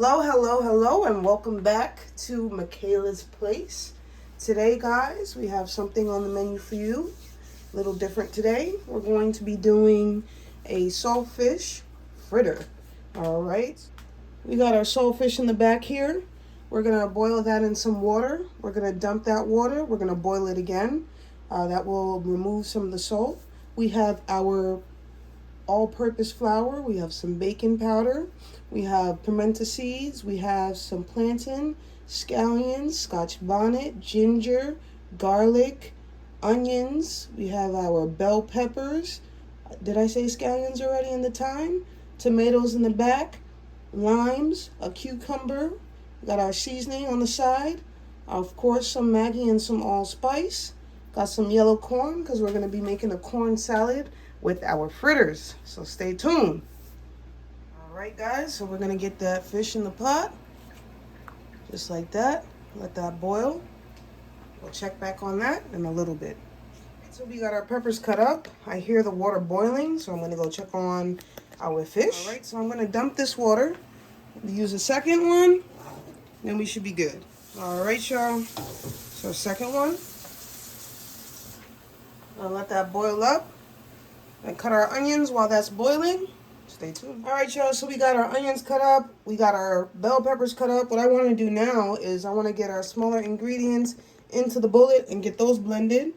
Hello, hello, hello, and welcome back to MIKHAILA'S place. Today, guys, we have something on the menu for you. A little different today. We're going to be doing a saltfish fritter. All right. We got our saltfish in the back here. We're going to boil that in some water. We're going to dump that water. We're going to boil it again. That will remove some of the salt. We have our all-purpose flour. We have some baking powder. We have pimento seeds. We have some plantain, scallions, scotch bonnet, ginger, garlic, onions. We have our bell peppers. Did I say scallions already in the time? Tomatoes in the back, limes, a cucumber. We got our seasoning on the side. Of course, some Maggi and some allspice. Got some yellow corn because we're going to be making a corn salad with our fritters. So stay tuned. All right, guys, so we're going to get that fish in the pot. Just like that. Let that boil. We'll check back on that in a little bit. So we got our peppers cut up. I hear the water boiling, so I'm going to go check on our fish. All right, so I'm going to dump this water. Use a second one, then we should be good. All right, y'all. So second one. I'll let that boil up. And cut our onions while that's boiling. Stay tuned. All right, y'all, so we got our onions cut up. We got our bell peppers cut up. What I want to do now is I want to get our smaller ingredients into the bullet and get those blended.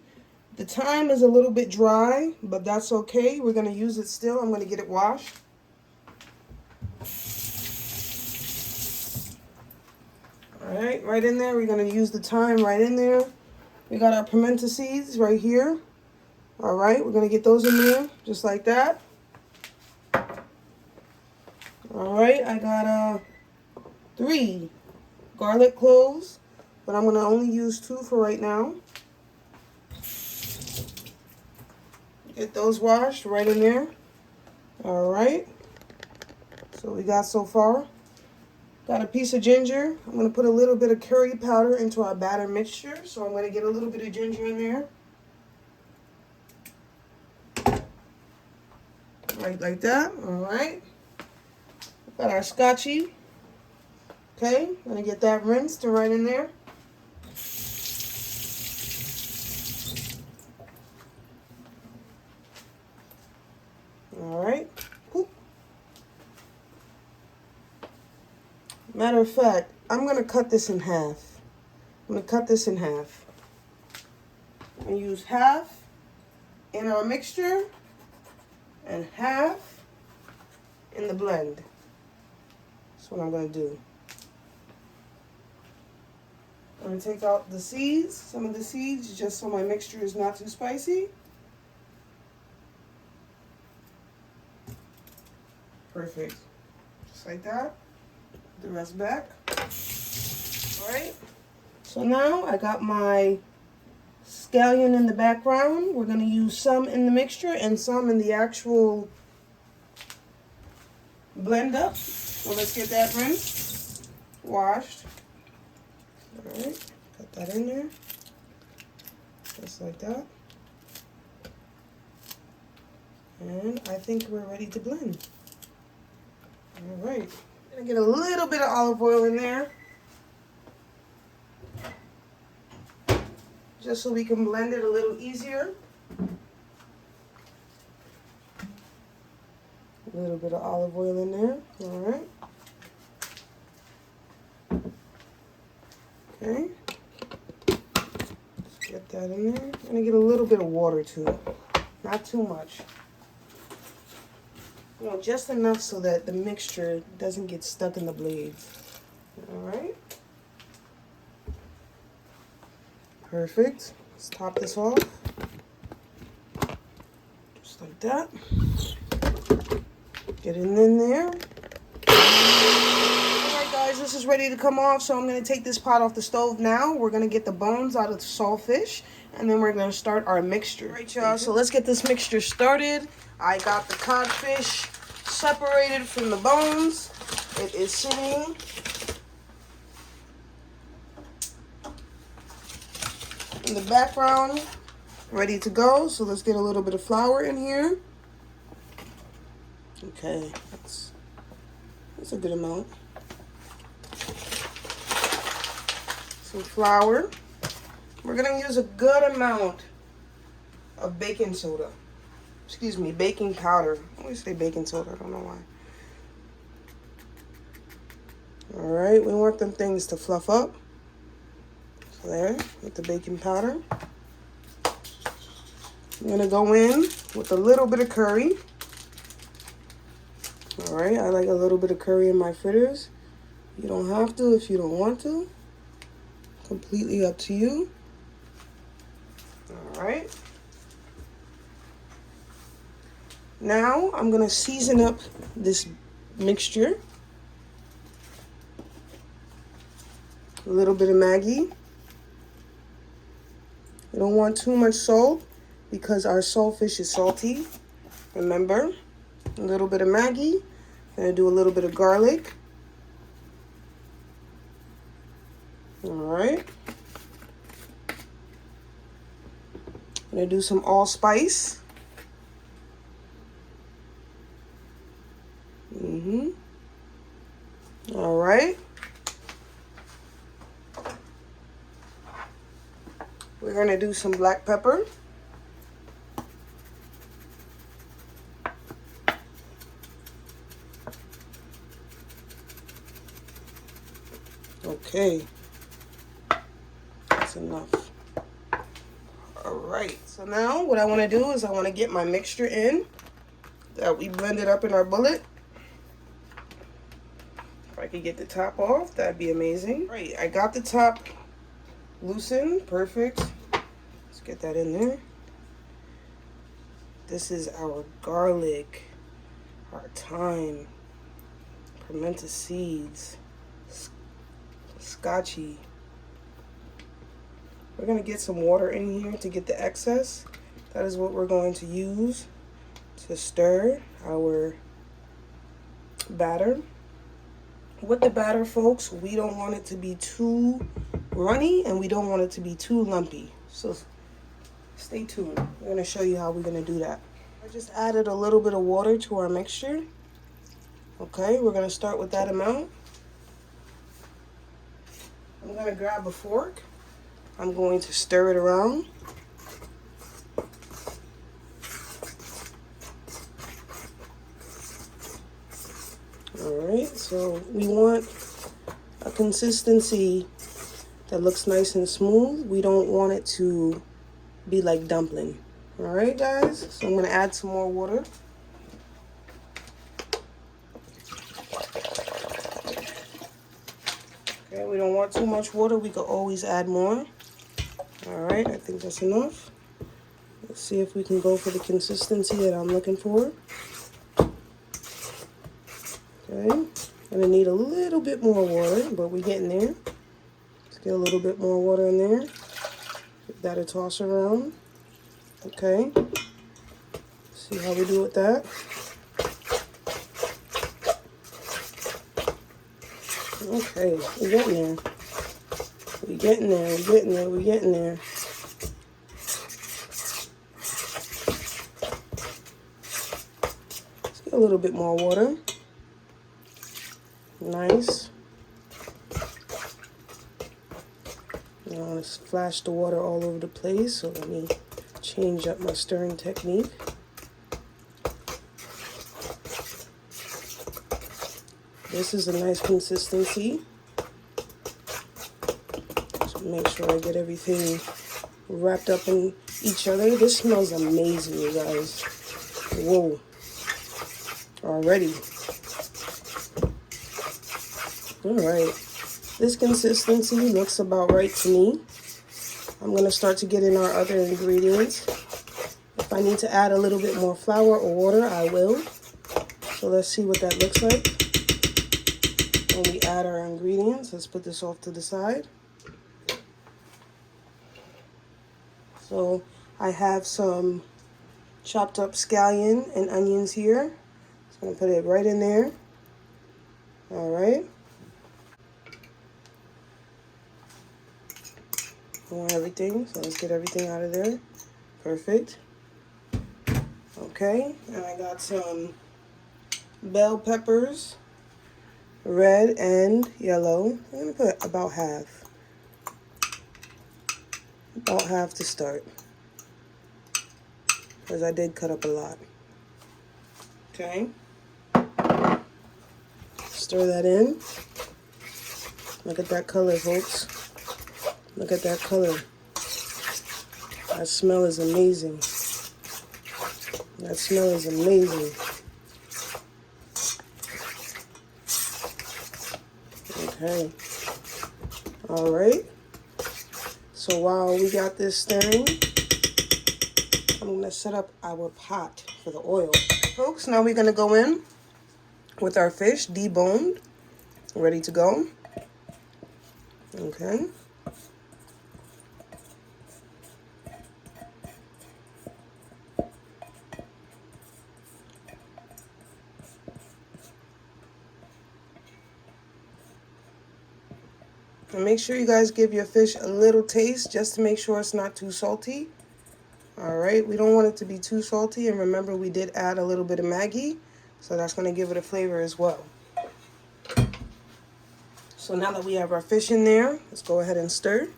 The thyme is a little bit dry, but that's okay. We're going to use it still. I'm going to get it washed. All right in there. We're going to use the thyme right in there. We got our pimento seeds right here. All right, we're going to get those in there just like that. All right, I got 3 garlic cloves, but I'm going to only use 2 for right now. Get those washed right in there. All right, so we got so far. Got a piece of ginger. I'm going to put a little bit of curry powder into our batter mixture, so I'm going to get a little bit of ginger in there. Right like that. All right. Got our scotchy. Okay, gonna get that rinsed and right in there. All right. Cool. Matter of fact, I'm gonna cut this in half. I'm gonna cut this in half. I'm gonna use half in our mixture and half in the blend. That's what I'm going to do. I'm going to take out the seeds, some of the seeds, just so my mixture is not too spicy. Perfect. Just like that. Put the rest back. All right. So now I got my scallion in the background. We're going to use some in the mixture and some in the actual blend up. So let's get that rinsed, washed. All right, got that in there, just like that. And I think we're ready to blend. All right, I'm gonna get a little bit of olive oil in there, just so we can blend it a little easier. A little bit of olive oil in there. All right. Okay. Let's get that in there. I'm gonna get a little bit of water too. Not too much. You know, just enough so that the mixture doesn't get stuck in the blades. All right. Perfect. Let's top this off. Just like that. Get it in there. Alright guys, this is ready to come off, so I'm going to take this pot off the stove now. We're going to get the bones out of the saltfish, and then we're going to start our mixture. Alright y'all, so let's get this mixture started. I got the codfish separated from the bones. It is sitting in the background, ready to go. So let's get a little bit of flour in here. Okay, that's a good amount. some flour. We're gonna use a good amount of baking soda. Excuse me, baking powder. I always say baking soda, I don't know why. Alright, we want them things to fluff up. So there, with the baking powder. I'm gonna go in with a little bit of curry. Alright, I like a little bit of curry in my fritters. You don't have to if you don't want to. Completely up to you. Alright. Now I'm gonna season up this mixture. A little bit of Maggi. You don't want too much salt because our saltfish is salty. Remember, a little bit of Maggi. I'm gonna do a little bit of garlic. All right. I'm gonna do some allspice. All right. We're gonna do some black pepper. Okay, that's enough. All right, so now what I want to do is I want to get my mixture in that we blended up in our bullet. If I could get the top off, that'd be amazing. All right, I got the top loosened, perfect. Let's get that in there. This is our garlic, our thyme, pimento seeds, scotchy. We're going to get some water in here to get the excess. That is what we're going to use to stir our batter. With the batter, folks, we don't want it to be too runny and we don't want it to be too lumpy. So stay tuned. We're going to show you how we're going to do that. I just added a little bit of water to our mixture. Okay, we're going to start with that amount. I'm going to grab a fork. I'm going to stir it around. Alright, so we want a consistency that looks nice and smooth. We don't want it to be like dumpling. Alright, guys, so I'm going to add some more water. Okay, we don't want too much water. We could always add more. Alright, I think that's enough. Let's see if we can go for the consistency that I'm looking for. Okay, gonna need a little bit more water, but we're getting there. Let's get a little bit more water in there. Give that a toss around. Okay, see how we do with that. Okay, we're getting there. We're getting there, we're getting there, we're getting there. Let's get a little bit more water. Nice. I don't want to splash the water all over the place, so let me change up my stirring technique. This is a nice consistency. Just make sure I get everything wrapped up in each other. This smells amazing, you guys. Whoa. Already. Alright. This consistency looks about right to me. I'm going to start to get in our other ingredients. If I need to add a little bit more flour or water, I will. So let's see what that looks like. When we add our ingredients, let's put this off to the side. So I have some chopped up scallion and onions here. So I'm going to put it right in there. All right. I want everything, so let's get everything out of there. Perfect. Okay, and I got some bell peppers. Red and yellow. I'm going to put about half. About half to start, because I did cut up a lot. Okay. Stir that in. Look at that color, folks. Look at that color. That smell is amazing. That smell is amazing. Okay. All right. So while we got this stirring, I'm going to set up our pot for the oil. Folks, now we're going to go in with our fish deboned, ready to go. Okay. And make sure you guys give your fish a little taste just to make sure it's not too salty. All right, we don't want it to be too salty. And remember, we did add a little bit of Maggi, so that's going to give it a flavor as well. So now that we have our fish in there, let's go ahead and stir.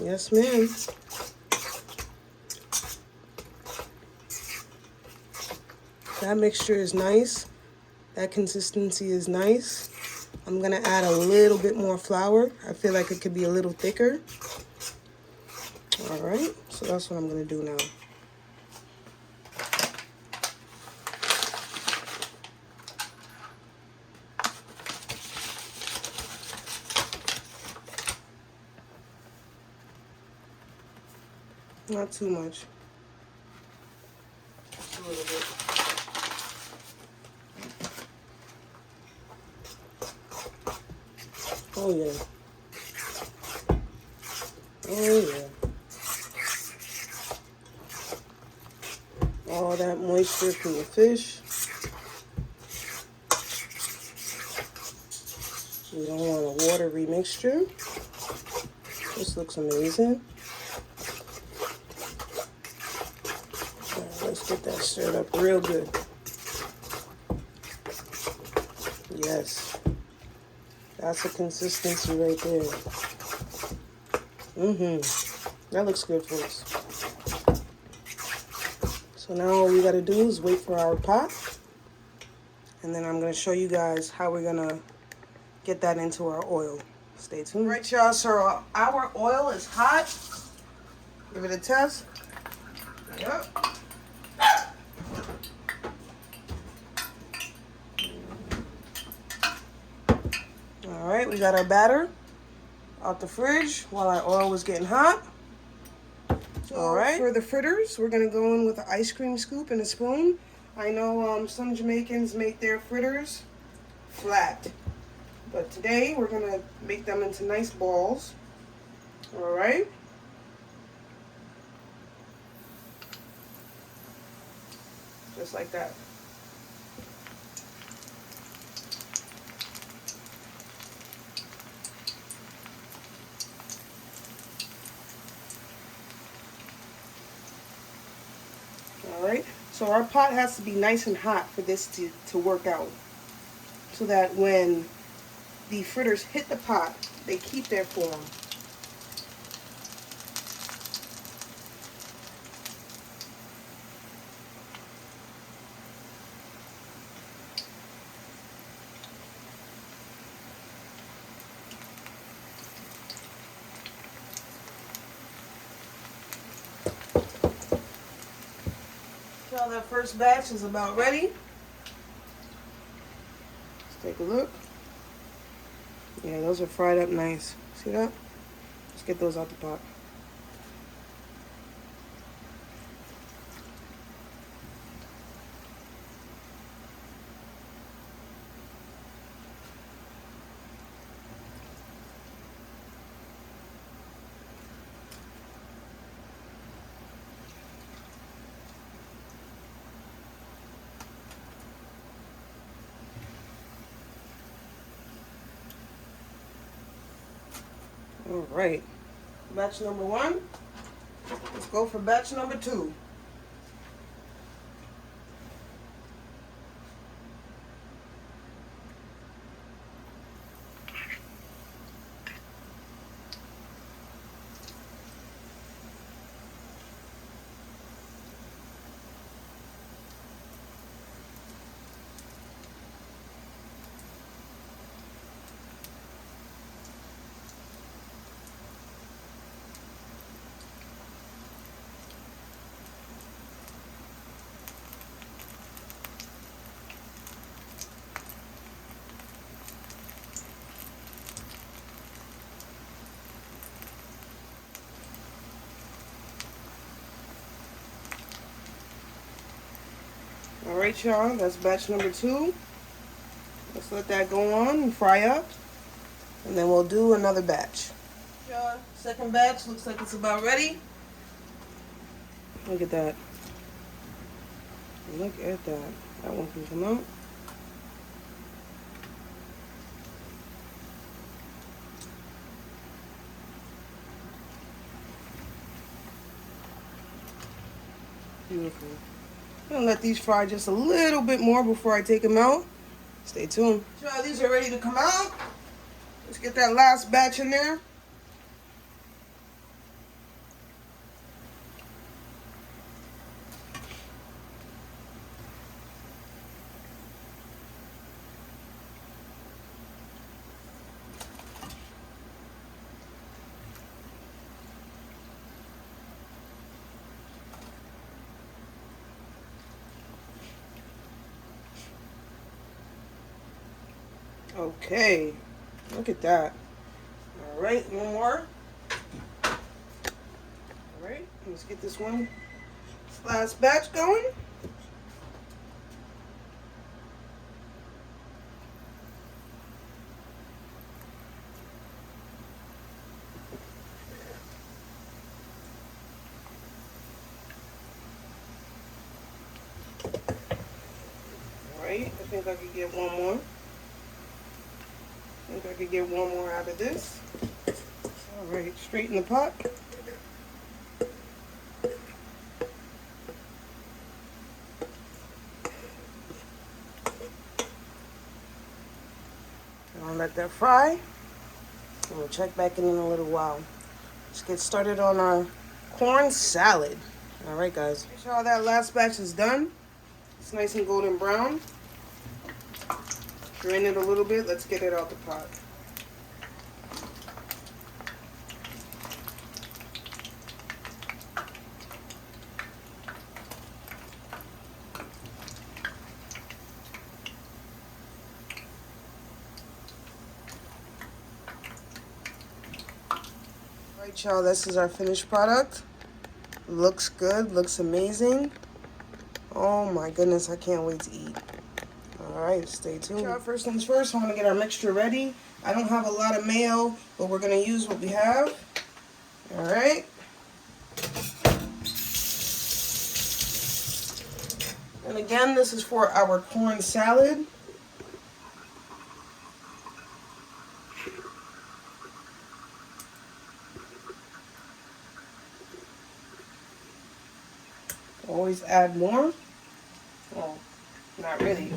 Yes, ma'am. That mixture is nice. That consistency is nice. I'm going to add a little bit more flour. I feel like it could be a little thicker. All right, so that's what I'm going to do now. Not too much. Just a little bit. Oh yeah. Oh yeah. All that moisture from the fish. We don't want a watery mixture. This looks amazing. Let's get that stirred up real good. Yes. That's a consistency right there. That looks good, folks. So now all we gotta do is wait for our pot. And then I'm gonna show you guys how we're gonna get that into our oil. Stay tuned. All right, y'all, so our oil is hot. Give it a test. Yep. All right, we got our batter out the fridge while our oil was getting hot. All right, for the fritters, we're gonna go in with an ice cream scoop and a spoon. I know some Jamaicans make their fritters flat, but today we're gonna make them into nice balls. All right. Just like that. All right, so our pot has to be nice and hot for this to work out, so that when the fritters hit the pot, they keep their form. So that first batch is about ready. Let's take a look. Yeah, those are fried up nice. See that? Let's get those out the pot. All right, batch number 1. Let's go for batch number 2. All right, y'all, that's batch number 2. Let's let that go on and fry up, and then we'll do another batch. Y'all, second batch looks like it's about ready. Look at that. Look at that. That one can come out. Beautiful. I'm gonna let these fry just a little bit more before I take them out. Stay tuned. So these are ready to come out. Let's get that last batch in there. Okay, look at that. All right, one more. All right, let's get this last batch going. All right, I think I could get one more. I think I could get one more out of this. All right, straighten the pot. I'll let that fry, and we'll check back in a little while. Let's get started on our corn salad. All right, guys. Make sure all that last batch is done. It's nice and golden brown. Drain it a little bit. Let's get it out the pot. All right, y'all, this is our finished product. Looks good, looks amazing. Oh my goodness, I can't wait to eat. All right, stay tuned. Y'all, first things first, I want to get our mixture ready. I don't have a lot of mayo, but we're going to use what we have. All right. And again, this is for our corn salad. Always add more. Well, not really.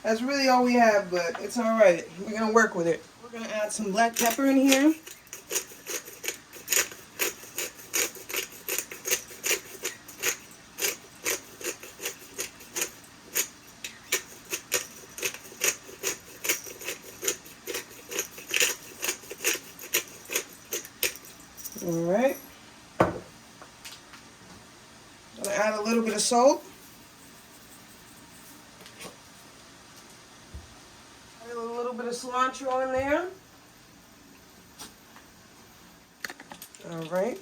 That's really all we have, but it's all right. We're gonna work with it. We're gonna add some black pepper in here. All right. Gonna add a little bit of salt. Add a little bit of cilantro in there. All right.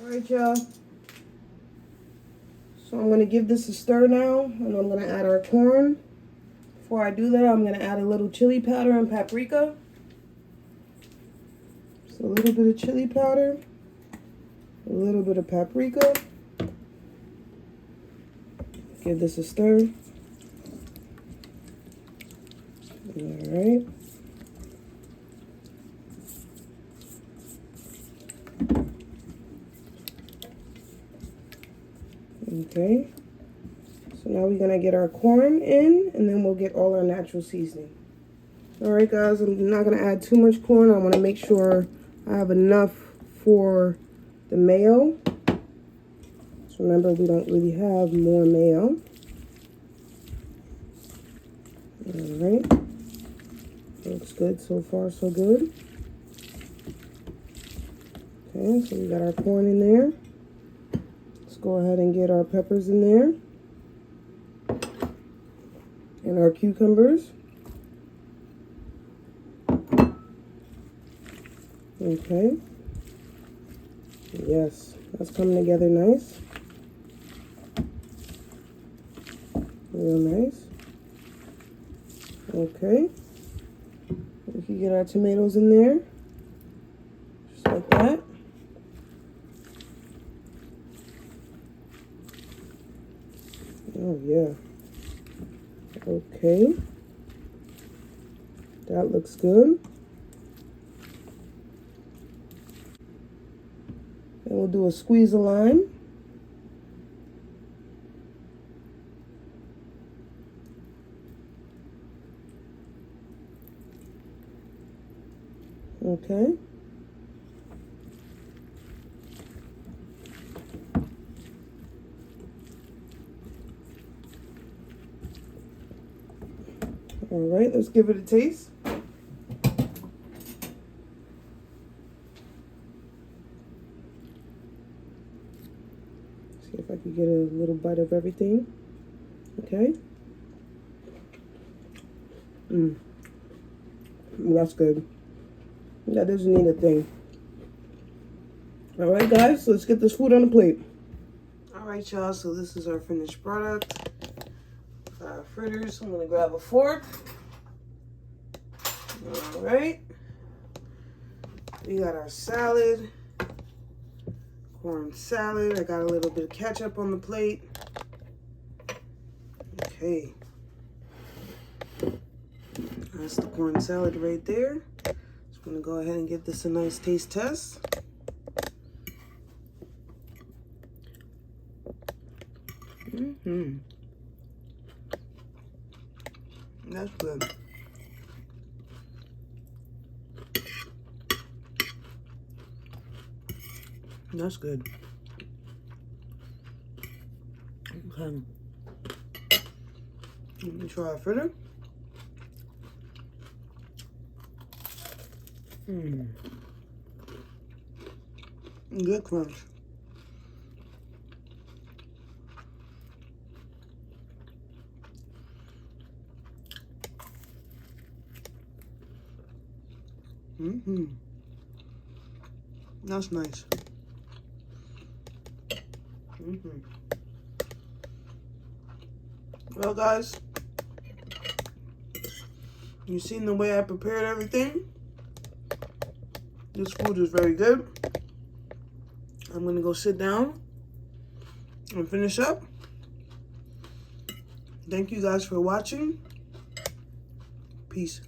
All right, y'all. So I'm going to give this a stir now, and I'm going to add our corn. Before I do that, I'm going to add a little chili powder and paprika. So a little bit of chili powder, a little bit of paprika. Give this a stir. All right. Okay. So now we're going to get our corn in, and then we'll get all our natural seasoning. All right, guys, I'm not going to add too much corn. I want to make sure I have enough for the mayo. So remember, we don't really have more mayo. All right. Looks good so far, so good. Okay, so we got our corn in there. Let's go ahead and get our peppers in there. And our cucumbers. Okay. Yes, that's coming together nice. Real nice. Okay. We can get our tomatoes in there. Just like that. Oh, yeah. Okay. That looks good. And we'll do a squeeze of lime. Okay. All right, let's give it a taste. See if I can get a little bite of everything. Okay. That's good. That doesn't need a thing. All right, guys, let's get this food on the plate. All right, y'all, so this is our finished product. Our fritters. I'm gonna grab a fork. All right. We got our salad. Corn salad. I got a little bit of ketchup on the plate. Okay. That's the corn salad right there. Just gonna go ahead and give this a nice taste test. That's good. That's good. Okay. Let me try a fritter. Good crunch. That's nice. Well, guys, you've seen the way I prepared everything. This food is very good. I'm gonna go sit down and finish up. Thank you guys for watching. Peace.